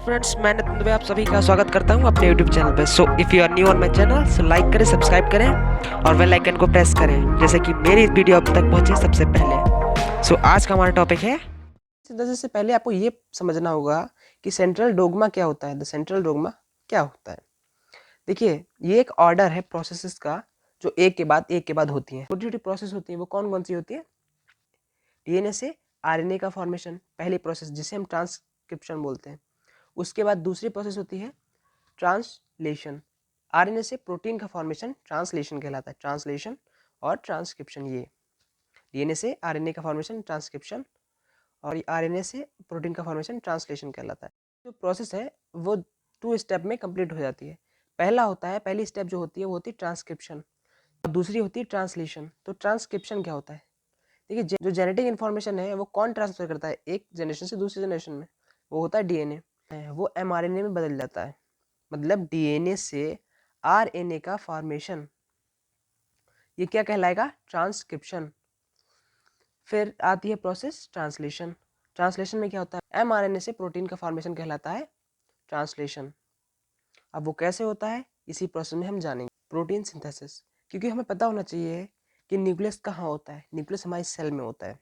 Friends, मैं नितिन दुबे आप सभी का स्वागत करता हूं अपने YouTube चैनल पे। So if you are new on my channel so like करें, सब्सक्राइब करें और बेल आइकन को प्रेस करें जैसे कि मेरी वीडियो आप तक पहुंचे सबसे पहले। सो आज का हमारा टॉपिक है, सिंथेसिस से पहले आपको ये समझना होगा कि सेंट्रल डोग्मा क्या होता है। द सेंट्रल डोग्मा क्या होता है? देखिए, ये एक ऑर्डर है प्रोसेसेस का जो एक के बाद होती है। छोटी छोटी प्रोसेस होती है, वो कौन कौन सी होती है? डीएनए से आरएनए का फॉर्मेशन, पहली प्रोसेस जिसे हम ट्रांसक्रिप्शन बोलते हैं। उसके बाद दूसरी प्रोसेस होती है ट्रांसलेशन। आरएनए से प्रोटीन का फॉर्मेशन ट्रांसलेशन कहलाता है। ट्रांसलेशन और ट्रांसक्रिप्शन, ये डीएनए से आरएनए का फॉर्मेशन ट्रांसक्रिप्शन और आरएनए से प्रोटीन का फॉर्मेशन ट्रांसलेशन कहलाता है। जो प्रोसेस है वो 2 स्टेप में कंप्लीट हो जाती है। पहला होता है, पहली स्टेप जो होती है वो होती है ट्रांसक्रिप्शन और दूसरी होती है ट्रांसलेशन। तो ट्रांसक्रिप्शन क्या होता है? देखिए, जो जेनेटिक इन्फॉर्मेशन है वो कौन ट्रांसफर करता है एक जनरेशन से दूसरी जनरेशन में? वो होता है डीएनए। वो एमआरएनए में बदल जाता है, मतलब डीएनए से आरएनए का फॉर्मेशन, ये क्या कहलाएगा? ट्रांसक्रिप्शन। फिर आती है प्रोसेस ट्रांसलेशन। ट्रांसलेशन में क्या होता है? एमआरएनए से प्रोटीन का फॉर्मेशन कहलाता है ट्रांसलेशन। अब वो कैसे होता है, इसी प्रोसेस में हम जानेंगे। प्रोटीन सिंथेसिस, क्योंकि हमें पता होना चाहिए कि न्यूक्लियस कहाँ होता है। न्यूक्लियस हमारी सेल में होता है,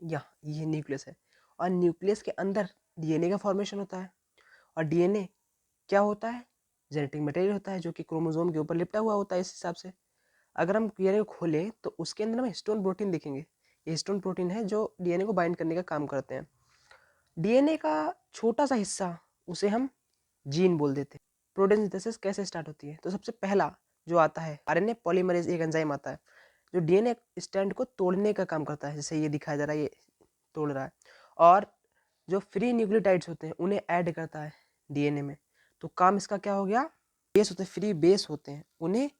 यहाँ ये न्यूक्लियस है। और न्यूक्लियस के अंदर डीएनए का फॉर्मेशन होता है। और डीएनए क्या होता है? जेनेटिक मटेरियल होता है जो कि क्रोमोसोम के ऊपर लिपटा हुआ होता है। इस हिसाब से अगर हम डीएनए को खोलें तो उसके अंदर हम हिस्टोन प्रोटीन देखेंगे। ये हिस्टोन प्रोटीन है जो डीएनए को बाइंड करने का काम करते हैं। डीएनए का छोटा सा हिस्सा, उसे हम जीन बोल देते हैं। प्रोटीन सिंथेसिस कैसे स्टार्ट होती है? तो सबसे पहला जो आता है आरएनए पॉलीमरेज, एक एंजाइम आता है जो डीएनए स्ट्रैंड को तोड़ने का काम करता है। जैसे ये दिखाया जा रहा है, ये तोड़ रहा है। और जो फ्री न्यूक्लियोटाइड्स होते हैं उन्हें ऐड करता है डीएनए में। तो काम इसका क्या हो गया? बेस होते हैं, फ्री बेस होते हैं, उन्हें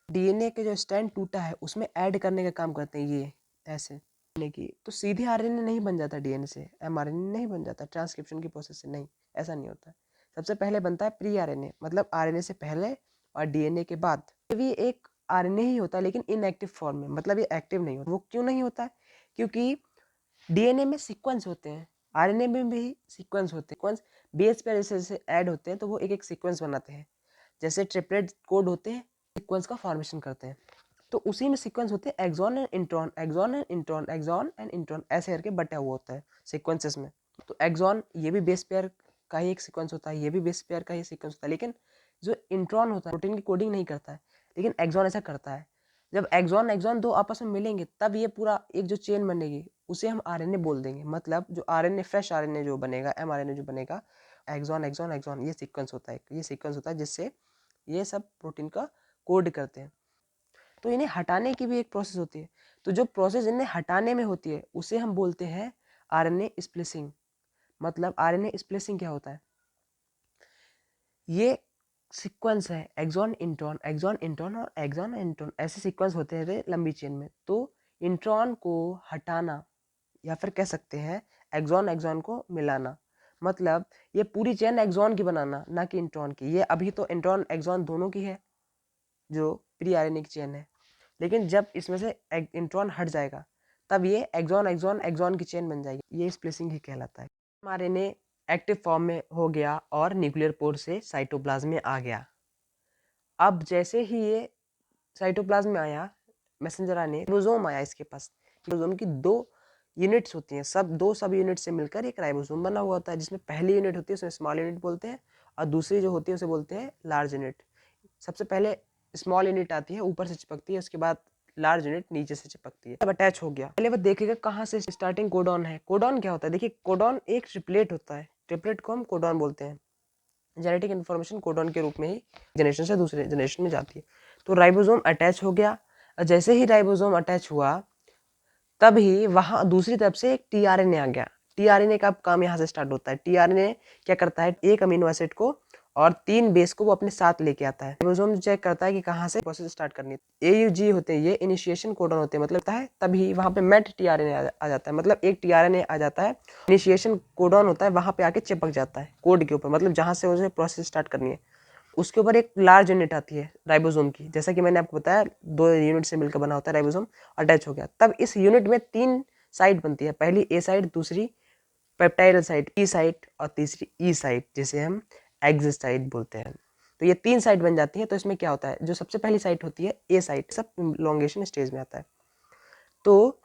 डीएनए के जो स्ट्रैंड टूटा है उसमें ऐड करने का काम करते हैं। ये ऐसे की तो सीधे आरएनए नहीं बन जाता डीएनए से, एमआरएनए नहीं बन जाता ट्रांसक्रिप्शन की प्रोसेस से, नहीं, ऐसा नहीं होता। सबसे पहले बनता है प्री आरएनए, मतलब आरएनए से पहले और डीएनए के बाद। ये भी एक आरएनए ही होता है लेकिन इनएक्टिव फॉर्म में, मतलब ये एक्टिव नहीं होता। वो क्यों नहीं होता है? क्योंकि डीएनए में सीक्वेंस होते हैं, आरएनए में भी सीक्वेंस होते हैं। सीक्वेंस बेस पर जैसे जैसे ऐड होते हैं तो वो एक एक सीक्वेंस बनाते हैं। जैसे ट्रिपलेट कोड होते हैं, सीक्वेंस का फॉर्मेशन करते हैं। तो उसी में सीक्वेंस होते हैं exon and intron, exon and intron, exon and intron, ऐसे करके बटा हुआ होता है सीक्वेंसेस में। तो एक्सॉन ये भी बेस पेयर का ही एक सीक्वेंस होता है, ये भी बेस पेयर का ही सीक्वेंस होता है। लेकिन जो इंट्रॉन होता है प्रोटीन की कोडिंग नहीं करता है, लेकिन एक्सॉन ऐसा करता है। जब एक्सॉन एक्सॉन दो आपस में मिलेंगे तब ये पूरा एक जो चेन बनेगी उसे हम आरएनए बोल देंगे। मतलब जो आरएनए, फ्रेश आरएनए जो बनेगा, एमआरएनए जो बनेगा, एक्सॉन एक्सॉन एक्सॉन, ये सीक्वेंस होता है। ये सीक्वेंस होता है जिससे ये सब प्रोटीन का कोड करते हैं। तो इन्हें हटाने की भी एक प्रोसेस होती है। तो जो प्रोसेस इन्हें हटाने में होती है उसे हम बोलते हैं आरएनए स्प्लिसिंग। मतलब आरएनए स्प्लिसिंग क्या होता है? ये सीक्वेंस है एक्सॉन इंट्रॉन, एक्सॉन इंट्रॉन और एक्सॉन इंट्रॉन, ऐसे सीक्वेंस होते हैं लंबी चेन में। तो इंट्रॉन को हटाना या फिर कह सकते हैं एक्सॉन एक्सॉन को मिलाना, मतलब ये पूरी चेन एक्सॉन की बनाना, ना कि इंट्रॉन की। ये अभी तो इंट्रॉन एक्सॉन दोनों की है जो प्री आरएनए की चेन है, लेकिन जब इसमें से इंट्रॉन हट जाएगा तब ये एक्सॉन एक्सॉन एक्सॉन की चेन बन जाएगी। ये स्प्लिसिंग ही कहलाता है। आरएनए एक्टिव फॉर्म में हो गया और न्यूक्लियर पोर से साइटोप्लाज्म में आ गया। अब जैसे ही ये साइटोप्लाज्म में आया, मैसेंजर आरएनए, राइबोसोम आया इसके पास। राइबोसोम की 2 यूनिट्स होती हैं, दो सब यूनिट से मिलकर एक राइबोसोम बना हुआ होता है, जिसमें पहली यूनिट होती है उसे स्मॉल यूनिट बोलते हैं और दूसरी जो होती है उसे बोलते हैं लार्ज यूनिट। सबसे पहले स्मॉल यूनिट आती है, ऊपर से चिपकती है, उसके बाद लार्ज यूनिट नीचे से चिपकती है। अब अटैच हो गया, पहले वो देखेगा कहाँ से स्टार्टिंग कोडॉन है। कोडॉन क्या होता है? देखिए, कोडॉन एक ट्रिपलेट होता है, ट्रिपलेट को हम कोडॉन बोलते हैं। जेनेटिक इन्फॉर्मेशन कोडॉन के रूप में ही जनरेशन से दूसरे जनरेशन में जाती है। तो राइबोसोम अटैच हो गया। जैसे ही राइबोसोम अटैच हुआ तभी वहां दूसरी तरफ से एक टीआरएनए आ गया। टीआरएनए का काम यहाँ से स्टार्ट होता है। टीआरएनए क्या करता है? एक अमीनो एसिड को और 3 बेस को वो अपने साथ लेके आता है। राइबोसोम चेक करता है कि कहाँ से प्रोसेस स्टार्ट करनी है। एयूजी होते हैं, ये इनिशिएशन कोडॉन होते हैं, मतलब है तभी वहां पे मेट टीआरएनए आ जाता है, मतलब एक टीआरएनए आ जाता है, इनिशिएशन कोडॉन होता है, वहां पे आके चिपक जाता है कोड के ऊपर, मतलब जहां से उसे प्रोसेस स्टार्ट करनी है। उसके ऊपर एक लार्ज यूनिट आती है राइबोसोम की, जैसा कि मैंने आपको बताया 2 यूनिट से मिलकर बना होता है राइबोसोम। अटैच हो गया तब इस यूनिट में 3 साइड बनती है, पहली ए साइड, दूसरी पेप्टाइल साइट पी साइट और तीसरी ई साइट जिसे हम एक्सिस साइट बोलते हैं। तो ये 3 साइट बन जाती है। तो इसमें क्या होता है, जो सबसे पहली साइट होती है ए साइट, सब लॉन्गेशन स्टेज में आता है। तो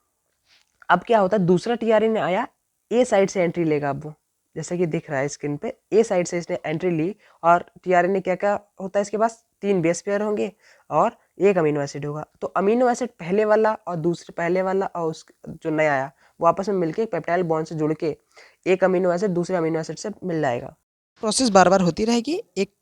अब क्या होता है, दूसरा टीआरएनए आया, ए साइड से एंट्री लेगा। अब वो जैसे कि दिख रहा है स्क्रीन पे, ए साइड से इसने एंट्री ली और टीआरएनए क्या क्या होता है, इसके पास 3 बेस पेयर होंगे और 1 अमीनो एसिड होगा। तो अमीनो एसिड पहले वाला और दूसरे पहले वाला और उस जो नया आया वो आपस में मिलके पेप्टाइल बॉन्ड से जुड़ के एक अमीनो एसिड दूसरे अमीनो एसिड से मिल जाएगा। प्रोसेस बार बार होती रहेगी। एक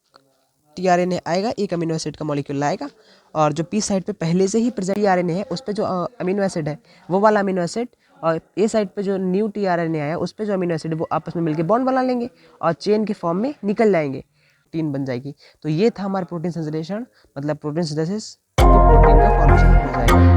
टीआरएनए आएगा, एक अमीनो एसिड का मॉलिक्यूल लाएगा और जो पी साइड पे पहले से ही प्रेजेंट टीआरएनए है उस पे जो अमीनो एसिड है वो वाला अमीनो एसिड, और ए साइड पे जो न्यू टीआरएनए आया उस पे जो अमीनो एसिड है वो आपस में मिलके बॉन्ड बना लेंगे और चेन के फॉर्म में निकल जाएंगे, प्रोटीन बन जाएगी। तो ये था हमारा प्रोटीन संश्लेषण, मतलब प्रोटीन सिंथेसिस, प्रोटीन का फॉर्मेशन हो जाएगा।